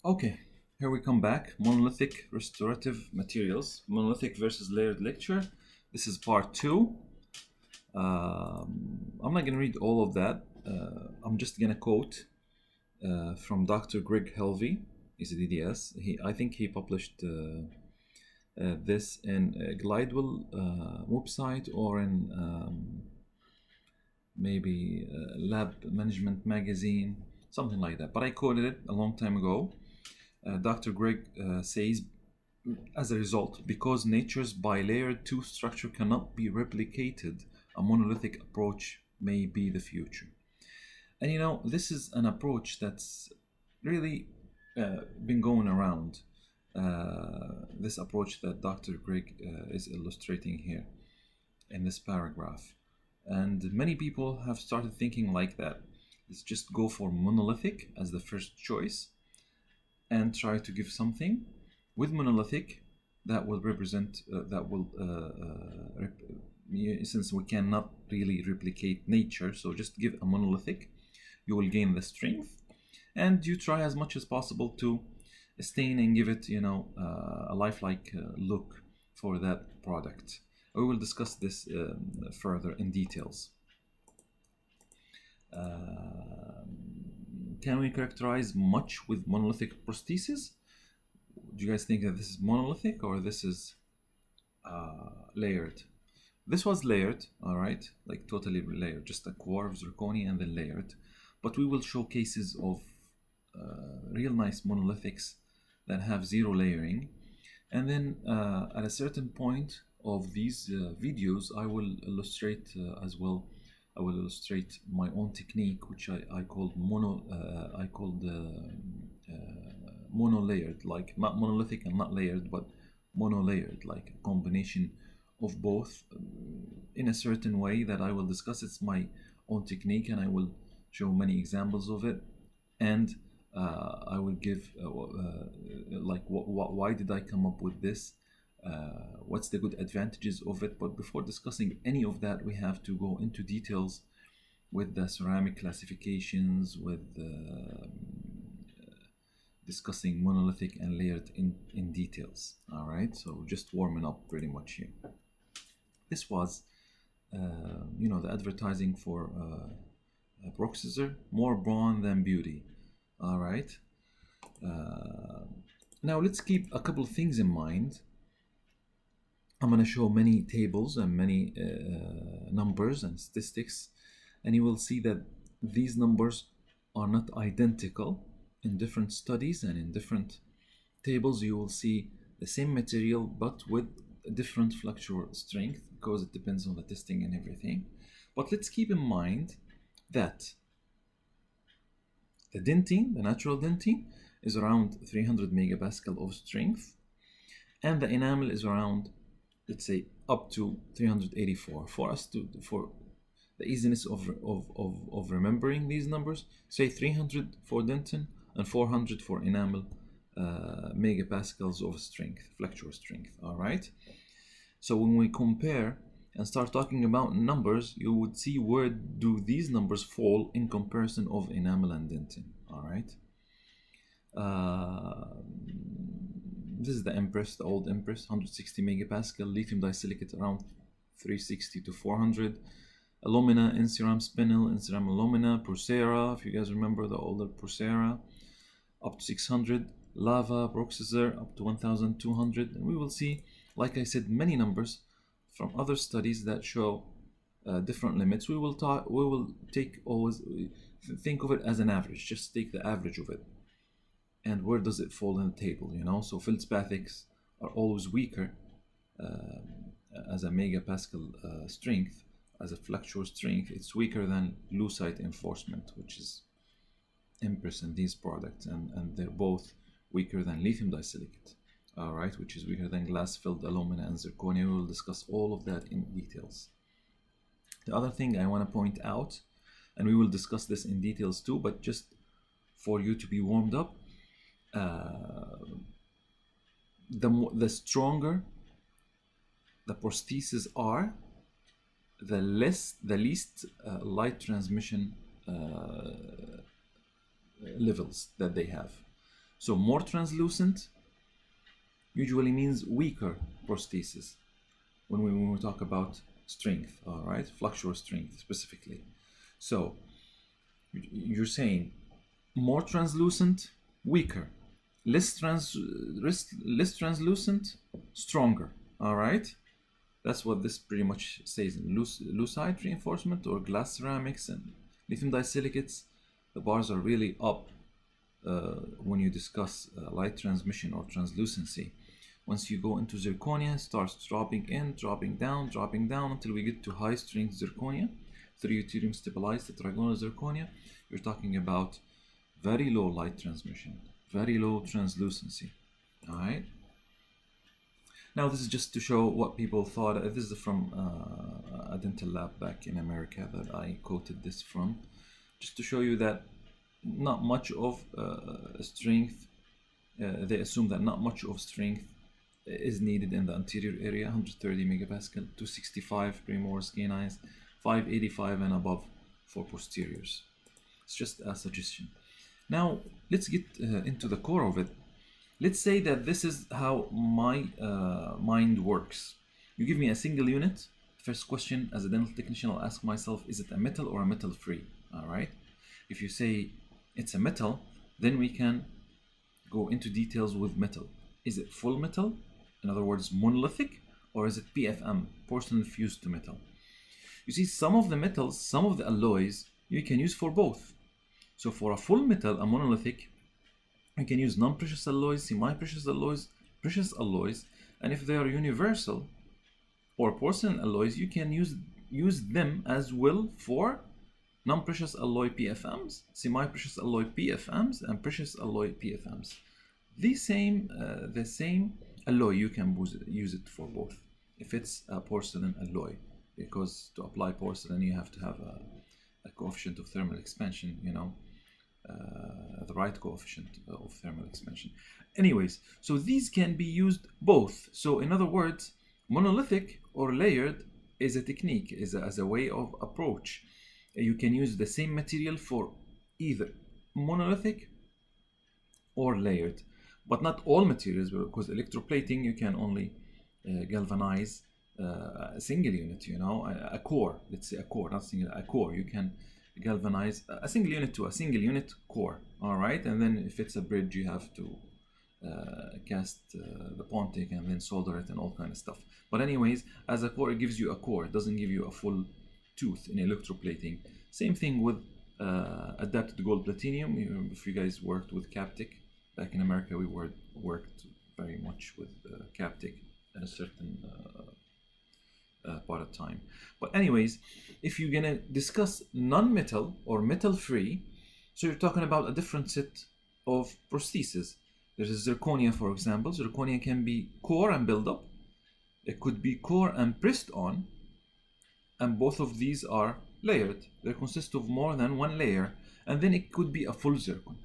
Okay, here we come back. Monolithic restorative materials. Monolithic versus layered lecture. This is part two. I'm not going to read all of that. I'm just going to quote from Dr. Greg Helvey. He's a DDS. I think he published this in Glidewell website or in maybe Lab Management Magazine, something like that. But I quoted it a long time ago. Dr. Greg says, as a result, because nature's bilayered tooth structure cannot be replicated, a monolithic approach may be the future. And you know, this is an approach that's really been going around. This approach that Dr. Greg is illustrating here in this paragraph. And many people have started thinking like that. Let's just go for monolithic as the first choice and try to give something with monolithic that will represent, since we cannot really replicate nature, so just give a monolithic, you will gain the strength, and you try as much as possible to stain and give it, a lifelike look for that product. We will discuss this further in details. Can we characterize much with monolithic prostheses? Do you guys think that this is monolithic or this is layered? This was layered, all right, like totally layered, just a core of zirconia and then layered. But we will show cases of real nice monolithics that have zero layering. And then at a certain point of these videos, I will illustrate as well. I will illustrate my own technique, which I called mono-layered, like not monolithic and not layered, but mono-layered, like a combination of both in a certain way that I will discuss. It's my own technique, and I will show many examples of it, and I will give why did I come up with this. What's the good advantages of it. But before discussing any of that, we have to go into details with the ceramic classifications, with discussing monolithic and layered in details. All right, so just warming up pretty much here. This was the advertising for Processor, more brawn than beauty. All right, now let's keep a couple of things in mind. I'm going to show many tables and many numbers and statistics, and you will see that these numbers are not identical in different studies, and in different tables you will see the same material but with different fluctual strength, because it depends on the testing and everything. But let's keep in mind that the dentine, the natural dentine, is around 300 megapascal of strength, and the enamel is around, let's say, up to 384. For the easiness of remembering these numbers, say 300 for dentin and 400 for enamel megapascals of strength, fluctual strength. All right, so when we compare and start talking about numbers, you would see where do these numbers fall in comparison of enamel and dentin. All right, this is the Empress, the old Empress, 160 megapascal, lithium disilicate around 360 to 400, alumina, Inceram spinel, Inceram alumina, Procera, if you guys remember the older Procera, up to 600, lava, Processor, up to 1200, and we will see, like I said, many numbers from other studies that show different limits. We will take always, think of it as an average, just take the average of it. And where does it fall in the table, So feldspathics are always weaker as a megapascal strength, as a fluctual strength. It's weaker than lucite enforcement, which is Empress and these products, and they're both weaker than lithium disilicate, all right, which is weaker than glass-filled alumina and zirconia. We will discuss all of that in details. The other thing I want to point out, and we will discuss this in details too, but just for you to be warmed up, the stronger the prostheses are, the least light transmission levels that they have. So more translucent usually means weaker prosthesis when we talk about strength, all right? Flexural strength specifically. So you're saying more translucent, weaker. Less translucent, stronger, all right? That's what this pretty much says. In lucite reinforcement or glass ceramics and lithium disilicates, the bars are really up when you discuss light transmission or translucency. Once you go into zirconia, it starts dropping in, dropping down until we get to high strength zirconia, 3 yttrium stabilized tetragonal zirconia. You're talking about very low light transmission, very low translucency. All right. Now this is just to show what people thought. This is from a dental lab back in America that I quoted this from, just to show you that not much of strength. They assume that not much of strength is needed in the anterior area, 130 megapascal, 265 premolars canines, 585 and above for posteriors. It's just a suggestion. Now let's get into the core of it. Let's say that this is how my mind works. You give me a single unit. First question as a dental technician, I'll ask myself, is it a metal or a metal free? All right. If you say it's a metal, then we can go into details with metal. Is it full metal? In other words, monolithic, or is it PFM, porcelain fused to metal? You see, some of the metals, some of the alloys, you can use for both. So for a full metal, a monolithic, you can use non-precious alloys, semi-precious alloys, precious alloys, and if they are universal or porcelain alloys, you can use them as well for non-precious alloy PFMs, semi-precious alloy PFMs, and precious alloy PFMs. The same alloy, you can use it for both if it's a porcelain alloy, because to apply porcelain you have to have a coefficient of thermal expansion, you know, the right coefficient of thermal expansion. Anyways, so these can be used both. So in other words, monolithic or layered is a technique, as a way of approach. You can use the same material for either monolithic or layered, but not all materials, because electroplating you can only galvanize a single unit, you know, a core. Let's say a core, not single, a core. You can galvanize a single unit to a single unit core. All right, and then if it's a bridge, you have to cast the pontic and then solder it and all kind of stuff. But anyways, as a core, it gives you a core. It doesn't give you a full tooth in electroplating. Same thing with adapted gold platinum. If you guys worked with Captic back in America, we worked very much with Captic at a certain part of time. But anyways, if you're gonna discuss non-metal or metal-free, so you're talking about a different set of prostheses. There's zirconia, for example. Zirconia can be core and build up. It could be core and pressed on, and both of these are layered. They consist of more than one layer, and then it could be a full zircon.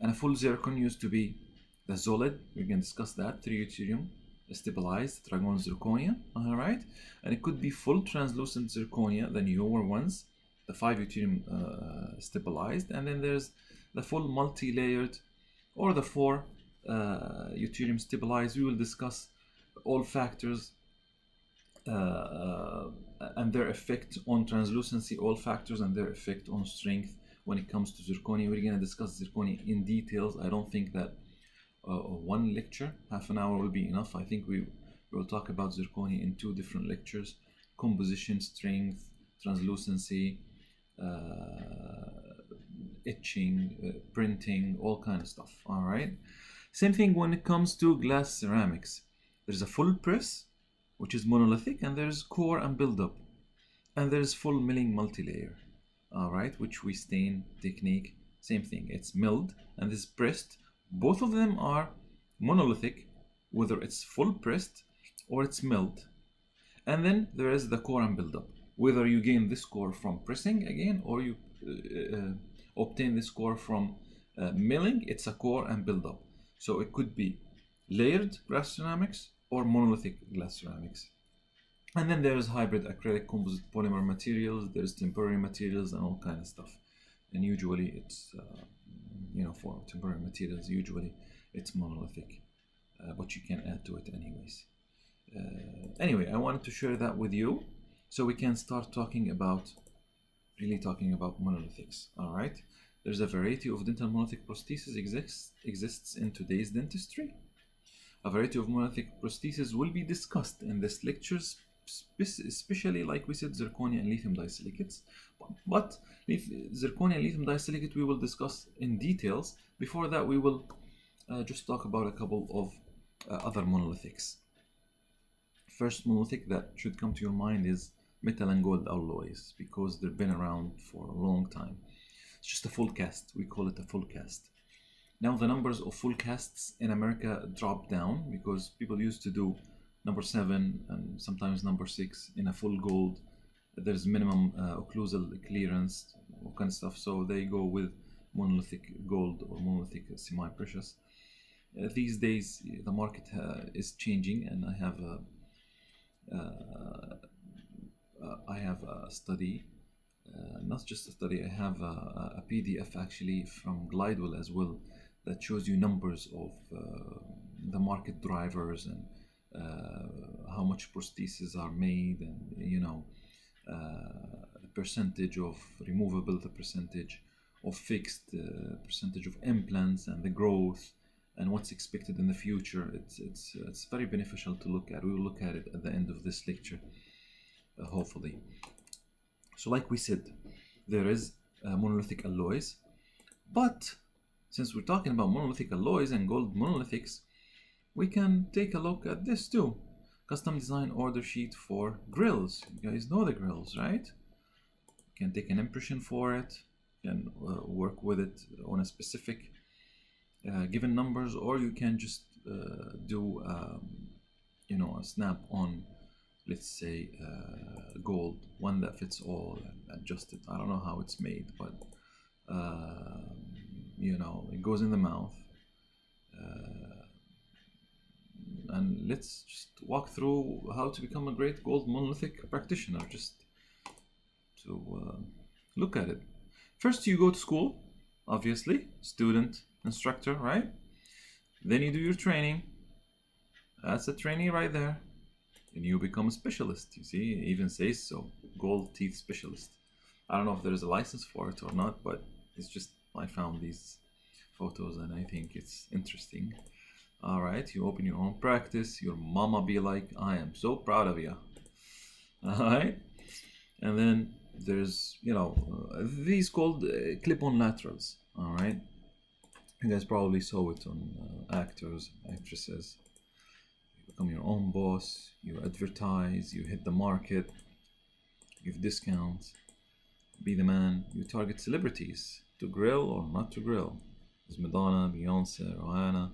And a full zircon used to be the solid. We can discuss that. 3 yttrium stabilized tetragonal zirconia. All right, and it could be full translucent zirconia, the newer ones, the 5 yttrium stabilized, and then there's the full multi-layered or the 4 yttrium stabilized. We will discuss all factors and their effect on translucency, all factors and their effect on strength when it comes to zirconia. We're going to discuss zirconia in details. I don't think that one lecture, half an hour, will be enough. I think we will talk about zirconia in 2 different lectures: composition, strength, translucency, etching, printing, all kind of stuff. All right. Same thing when it comes to glass ceramics. There's a full press, which is monolithic, and there's core and build-up, and there's full milling multi-layer. All right, which we stain technique. Same thing. It's milled and this pressed. Both of them are monolithic, whether it's full pressed or it's milled. And then there is the core and build-up. Whether you gain this core from pressing again, or you obtain this core from milling, it's a core and build-up. So it could be layered glass ceramics or monolithic glass ceramics. And then there's hybrid acrylic composite polymer materials, there's temporary materials and all kind of stuff. And usually it's for temporary materials, usually it's monolithic, but you can add to it anyways. Anyway, I wanted to share that with you so we can start talking about monolithics. All right, there's a variety of dental monolithic prostheses exists in today's dentistry. A variety of monolithic prostheses will be discussed in this lecture, especially, like we said, zirconia and lithium disilicates. But zirconia and lithium disilicate we will discuss in details. Before that, we will just talk about a couple of other monolithics. First monolithic that should come to your mind is metal and gold alloys, because they've been around for a long time. It's just a full cast. We call it a full cast. Now the numbers of full casts in America dropped down because people used to do number 7 and sometimes number 6 in a full gold. There's minimum occlusal clearance, all kind of stuff, so they go with monolithic gold or monolithic semi-precious. These days the market is changing, and I have a study, not just a study, I have a PDF actually from Glidewell as well, that shows you numbers of the market drivers and how much prostheses are made, and the percentage of removable, the percentage of fixed, percentage of implants, and the growth and what's expected in the future. It's very beneficial to look at. We will look at it at the end of this lecture, hopefully. So like we said, there is monolithic alloys, but since we're talking about monolithic alloys and gold monolithics, we can take a look at this too. Custom design order sheet for grills. You guys know the grills, right? You can take an impression for it, you can work with it on a specific given numbers, or you can just do a snap on, let's say, gold, one that fits all, and adjust it. I don't know how it's made, but it goes in the mouth. And let's just walk through how to become a great gold monolithic practitioner, just to look at it. First, you go to school, obviously, student, instructor, right? Then you do your training. That's a trainee right there. And you become a specialist. You see, it even says so, gold teeth specialist. I don't know if there's a license for it or not, but it's just, I found these photos and I think it's interesting. All right, you open your own practice. Your mama be like, I am so proud of you. All right, and then there's these called clip-on laterals. All right, you guys probably saw it on actors, actresses. You become your own boss. You advertise. You hit the market. Give discounts. Be the man. You target celebrities to grill or not to grill. There's Madonna, Beyonce, Rihanna,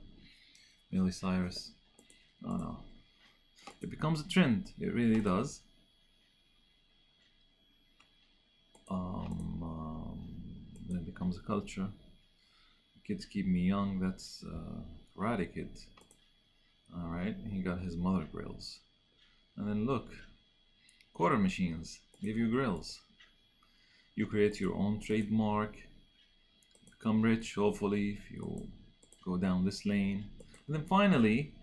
Miley Cyrus. Oh no. It becomes a trend. It really does. Then it becomes a culture. Kids keep me young. That's Karate Kid. All right, he got his mother grills. And then look, quarter machines give you grills. You create your own trademark. Become rich, hopefully, if you go down this lane. And then finally,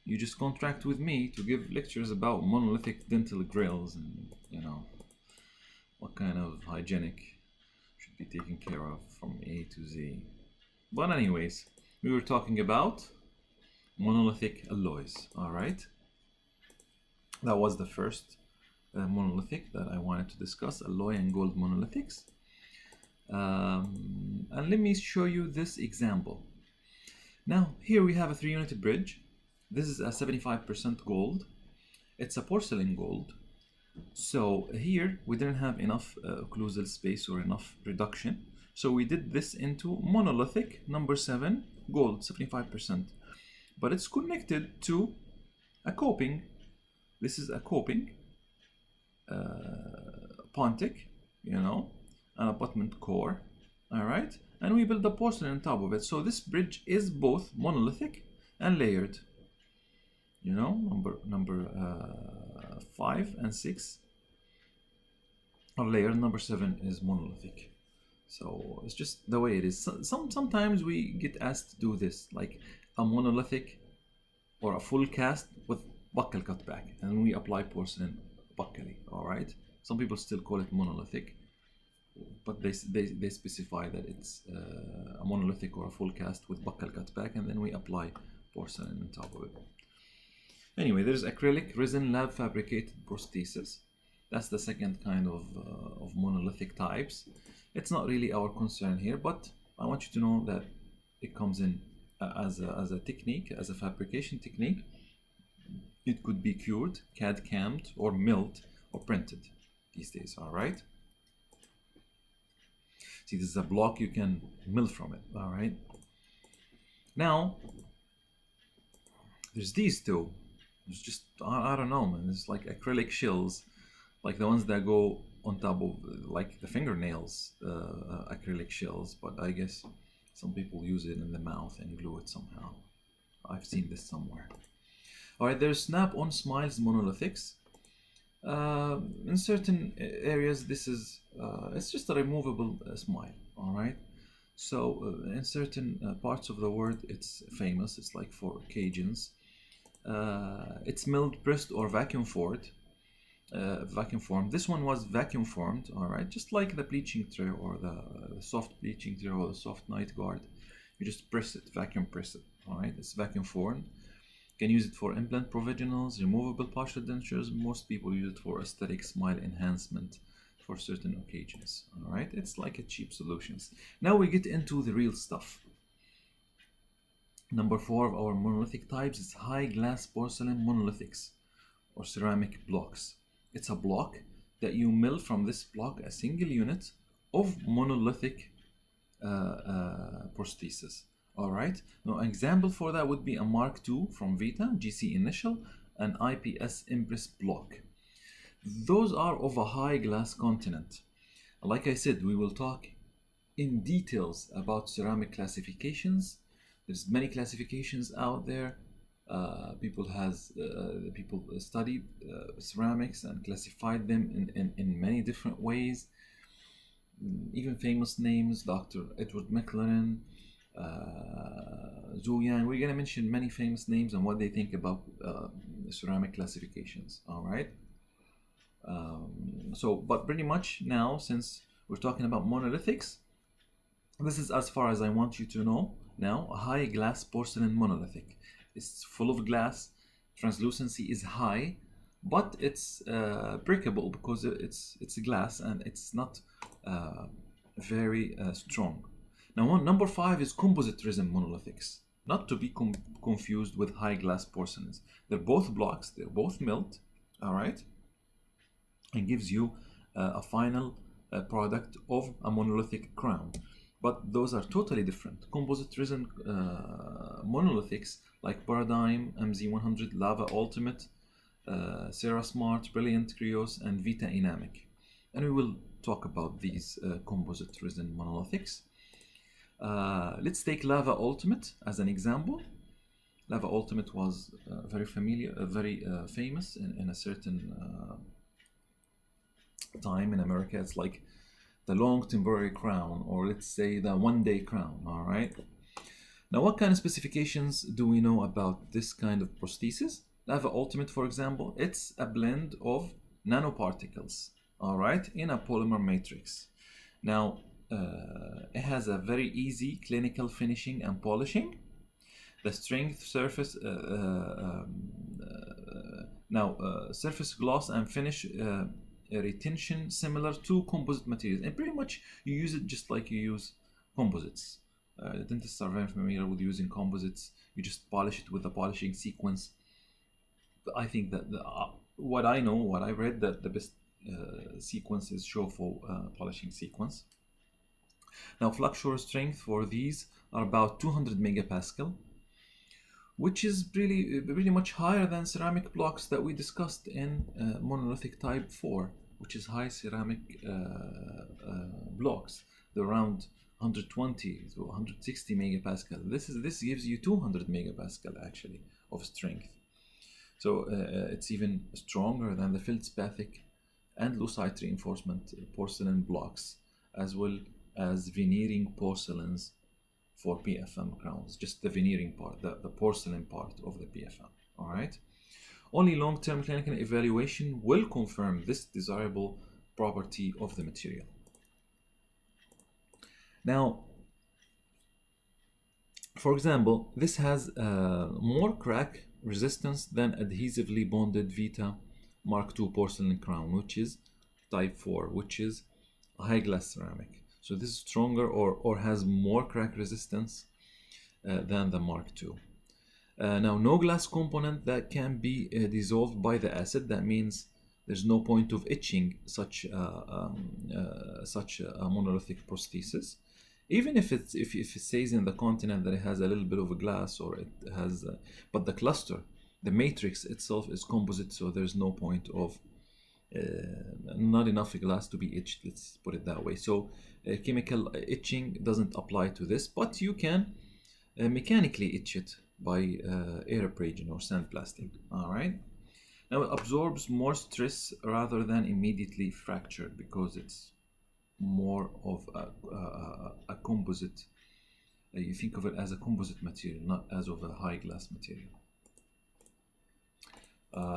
you just contract with me to give lectures about monolithic dental grills and, what kind of hygienic should be taken care of from A to Z. But anyways, we were talking about monolithic alloys, all right? That was the first monolithic that I wanted to discuss, alloy and gold monolithics. And let me show you this example. Now, here we have a 3-unit bridge. This is a 75% gold. It's a porcelain gold. So here we didn't have enough occlusal space or enough reduction. So we did this into monolithic number 7 gold, 75%. But it's connected to a coping. This is a coping, pontic, an abutment core. All right. And we build the porcelain on top of it. So this bridge is both monolithic and layered. Number 5 and 6 are layered. Number 7 is monolithic. So it's just the way it is. Sometimes we get asked to do this, like a monolithic or a full cast with buckle cutback, and we apply porcelain buccally. All right. Some people still call it monolithic, but they specify that it's a monolithic or a full cast with buckle cutback, and then we apply porcelain on top of it. Anyway, there's acrylic resin lab fabricated prosthesis. That's the second kind of monolithic types. It's not really our concern here, but I want you to know that it comes in as a technique, as a fabrication technique. It could be cured, CAD-CAMmed, or milled, or printed these days, all right? See, this is a block you can mill from it, all right? Now, there's these two. It's just, I don't know, man. It's like acrylic shells, like the ones that go on top of, like the fingernails, acrylic shells, but I guess some people use it in the mouth and glue it somehow. I've seen this somewhere. All right, there's Snapon Smiles monolithics. In certain areas, this is it's just a removable smile. All right. So in certain parts of the world, it's famous. It's like for Cajuns. It's milled, pressed, or vacuum formed. This one was vacuum formed. All right, just like the bleaching tray or the soft bleaching tray or the soft night guard. You just press it, vacuum press it. All right, it's vacuum formed. You can use it for implant provisionals, removable partial dentures. Most people use it for aesthetic smile enhancement for certain occasions. All right, it's like a cheap solutions. Now we get into the real stuff. Number 4 of our monolithic types is high glass porcelain monolithics or ceramic blocks. It's a block that you mill from this block a single unit of monolithic prosthesis. All right. Now, an example for that would be a Mark II from Vita, GC Initial, and IPS Impress block. Those are of a high glass content. Like I said, we will talk in details about ceramic classifications. There's many classifications out there. People studied ceramics and classified them in many different ways. Even famous names, Dr. Edward McLaren, Zhu Yang. We're gonna mention many famous names and what they think about ceramic classifications. All right. But pretty much now, since we're talking about monolithics, this is as far as I want you to know. Now, a high glass porcelain monolithic. It's full of glass. Translucency is high, but it's breakable because it's glass and it's not very strong. Now, number 5 is composite resin monolithics. Not to be confused with high glass porcelains. They're both blocks. They're both milled. All right, and gives you a final product of a monolithic crown. But those are totally different. Composite resin monolithics like Paradigm, MZ100, Lava Ultimate, Serra Smart, Brilliant, Krios, and Vita Inamic. And we will talk about these composite resin monolithics. Let's take Lava Ultimate as an example. Lava Ultimate was very famous in a certain time in America. It's like the long temporary crown, or let's say the one-day crown. All right. Now, what kind of specifications do we know about this kind of prosthesis? Lava Ultimate, for example, it's a blend of nanoparticles, all right, in a polymer matrix. Now, it has a very easy clinical finishing and polishing. The strength, surface, surface gloss and finish retention similar to composite materials, and pretty much you use it just like you use composites. Dentists are very familiar with using composites. You just polish it with a polishing sequence. But I think that what I read, that the best sequence is Shofo polishing sequence. Now, flexure strength for these are about 200 megapascal, which is pretty much higher than ceramic blocks that we discussed in monolithic type 4, which is high ceramic blocks. They're around 120 to 160 megapascal. This gives you 200 megapascal actually of strength. So it's even stronger than the feldspathic and lucite reinforcement porcelain blocks, as well as veneering porcelains for PFM crowns, just the veneering part, the porcelain part of the PFM. All right. Only long-term clinical evaluation will confirm this desirable property of the material. Now, for example, this has more crack resistance than adhesively bonded Vita Mark II porcelain crown, which is type 4, which is a high glass ceramic. So this is stronger or has more crack resistance than the Mark II. Now, no glass component that can be dissolved by the acid. That means there's no point of etching such a monolithic prosthesis. Even if it says in the continent that it has a little bit of a glass, or it has, but the cluster, the matrix itself is composite, so there's no point of not enough glass to be etched. Let's put it that way. So chemical etching doesn't apply to this, but you can mechanically etch it by aeropraging or sandblasting. All right. Now it absorbs more stress rather than immediately fractured because it's more of a composite. You think of it as a composite material, not as of a high glass material.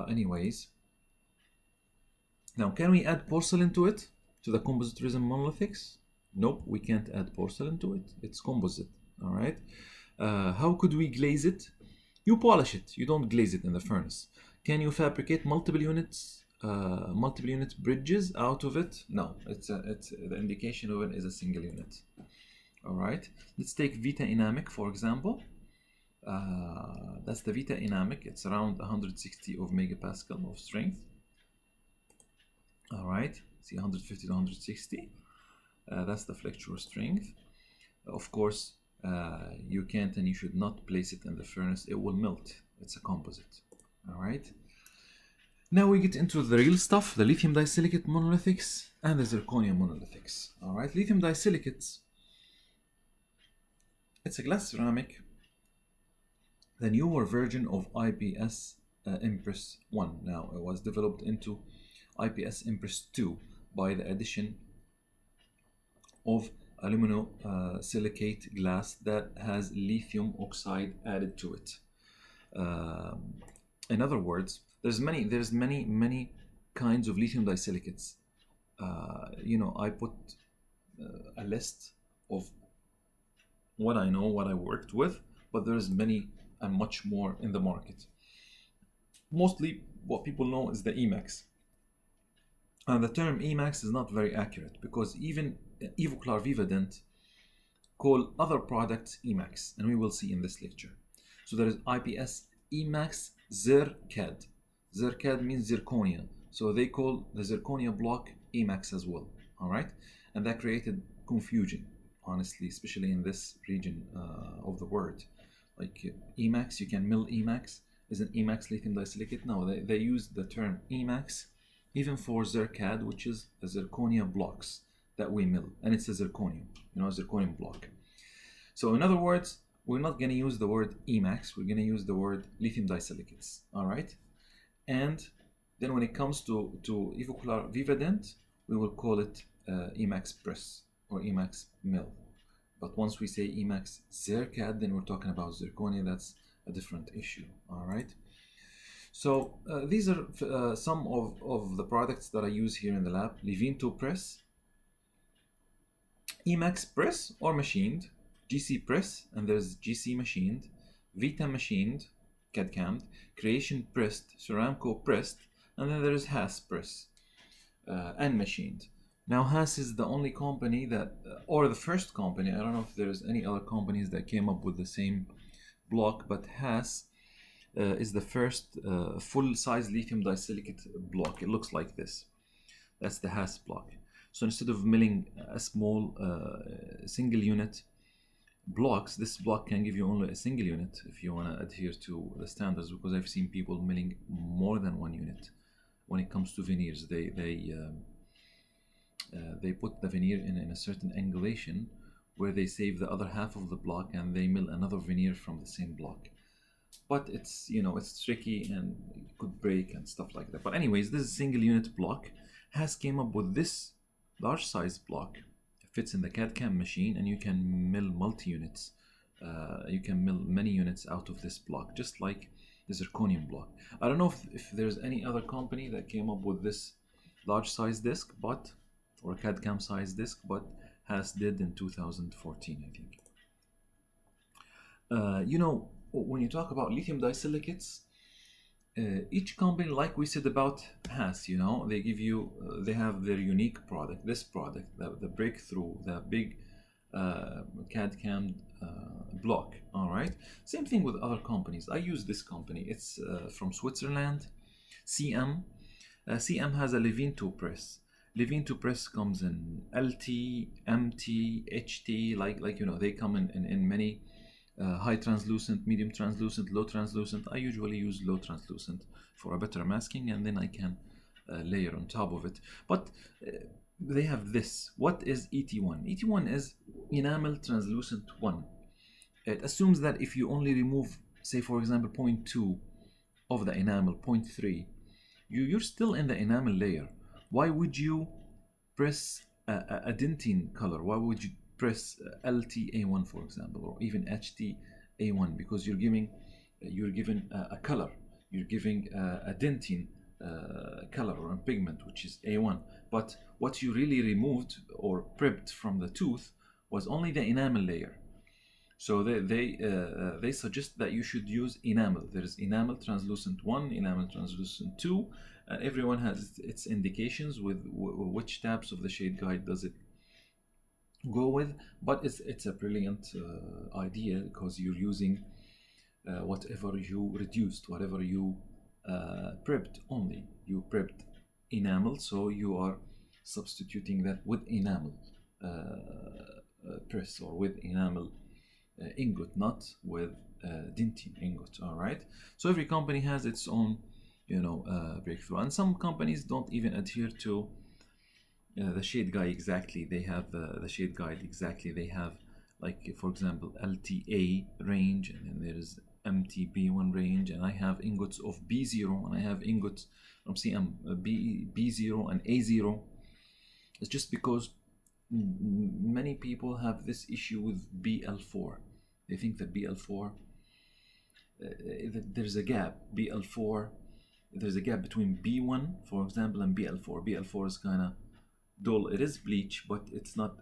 Anyways, now can we add porcelain to it, to the composite resin monolithics? Nope, we can't add porcelain to it. It's composite. All right. How could we glaze it? You polish it. You don't glaze it in the furnace. Can you fabricate multiple unit bridges out of it? No, it's the indication of it is a single unit. All right. Let's take Vita Inamic for example. That's the Vita Inamic. It's around 160 of megapascal of strength. All right. See 150 to 160. That's the flexural strength. Of course, you can't and you should not place it in the furnace. It will melt. It's a composite. All right. Now we get into the real stuff, the lithium diesilicate monolithics and the zirconium monolithics. All right. Lithium diesilicates. It's a glass ceramic, the newer version of IPS Impress 1. Now it was developed into IPS Impress 2 by the addition of aluminosilicate glass that has lithium oxide added to it. In other words, there's many kinds of lithium disilicates. I put a list of what I know, what I worked with, but there's many and much more in the market. Mostly what people know is the Emax. And the term Emax is not very accurate because even Ivoclar Vivadent call other products Emax, and we will see in this lecture. So there is IPS Emax Zircad. Zircad means zirconia, so they call the zirconia block Emax as well. All right, and that created confusion, honestly, especially in this region of the world. Like Emax, you can mill Emax. Is an Emax lithium disilicate? No, they use the term Emax even for Zircad, which is the zirconia blocks that we mill, and it's a zirconium, zirconium block. So in other words, we're not going to use the word Emax, we're going to use the word lithium disilicates. All right, and then when it comes to Ivoclar Vivadent, we will call it Emax Press or Emax Mill. But once we say Emax Zircad, then we're talking about zirconia. That's a different issue. All right. So these are some of the products that I use here in the lab. Levinto Press, Emax Press or machined, GC Press, and there's GC machined, Vita machined, CAD-CAMmed, Creation pressed, Ceramco pressed, and then there's Haas Press and machined. Now Haas is the only company that, or the first company, I don't know if there's any other companies that came up with the same block, but Haas is the first full-size lithium disilicate block. It looks like this. That's the Haas block. So instead of milling a small single unit blocks, this block can give you only a single unit if you want to adhere to the standards, because I've seen people milling more than one unit. When it comes to veneers, they put the veneer in a certain angulation where they save the other half of the block and they mill another veneer from the same block. But it's it's tricky and it could break and stuff like that. But anyways, this single unit block has came up with this large size block, fits in the CAD/CAM machine, and you can mill multi-units. You can mill many units out of this block, just like the zirconium block. I don't know if there's any other company that came up with this large size disc, but or CAD/CAM size disc, but Haas did in 2014, I think. You know, when you talk about lithium disilicates, each company, like we said about Haas, you know, they give you, they have their unique product. This product, the breakthrough, the big CAD/CAM block. All right. Same thing with other companies. I use this company. It's from Switzerland, CM. CM has a Levinto press. Levinto press comes in LT, MT, HT. Like you know, they come in many. High translucent, medium translucent, low translucent. I usually use low translucent for a better masking, and then I can layer on top of it. But they have this. What is ET1? ET1 is enamel translucent 1. It assumes that if you only remove, say for example, 0.2 of the enamel, 0.3, you're still in the enamel layer. Why would you press a dentine color? Why would you press LTA1, for example, or even HTA1? Because you're given a color. You're giving a dentine color or a pigment, which is A1. But what you really removed or prepped from the tooth was only the enamel layer. So they suggest that you should use enamel. There is enamel translucent 1, enamel translucent 2. Everyone has its indications with which tabs of the shade guide does it go with, but it's a brilliant idea, because you're using whatever you reduced, whatever you prepped only. You prepped enamel, so you are substituting that with enamel press, or with enamel ingot, not with dentine ingot. All right. So every company has its own, you know, breakthrough, and some companies don't even adhere to the shade guide exactly. They have the shade guide exactly. They have, like for example, LTA range, and then there's MTB1 range, and I have ingots of B0, and I have ingots from CM B0 and A0. It's just because many people have this issue with BL4. They think that BL4 there's a gap. BL4, there's a gap between B1, for example, and BL4. BL4 is kind of dull. It is bleach, but it's not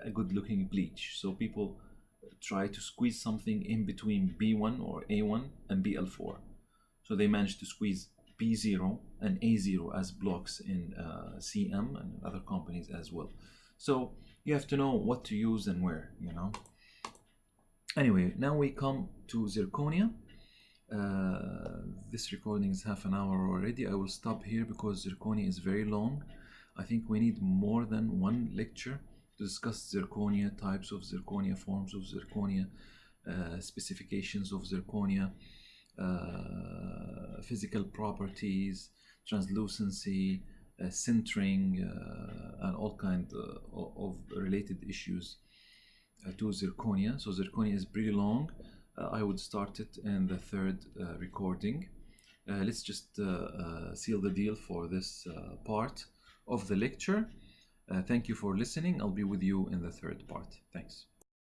a good looking bleach. So people try to squeeze something in between B1 or A1 and BL4. So they managed to squeeze B0 and A0 as blocks in CM and other companies as well. So you have to know what to use and where, you know. Anyway, now we come to zirconia. This recording is half an hour already. I will stop here because zirconia is very long. I think we need more than one lecture to discuss zirconia, types of zirconia, forms of zirconia, specifications of zirconia, physical properties, translucency, sintering, and all kinds of related issues to zirconia. So zirconia is pretty long. I would start it in the third recording. Let's just seal the deal for this part of the lecture. Thank you for listening. I'll be with you in the third part. Thanks.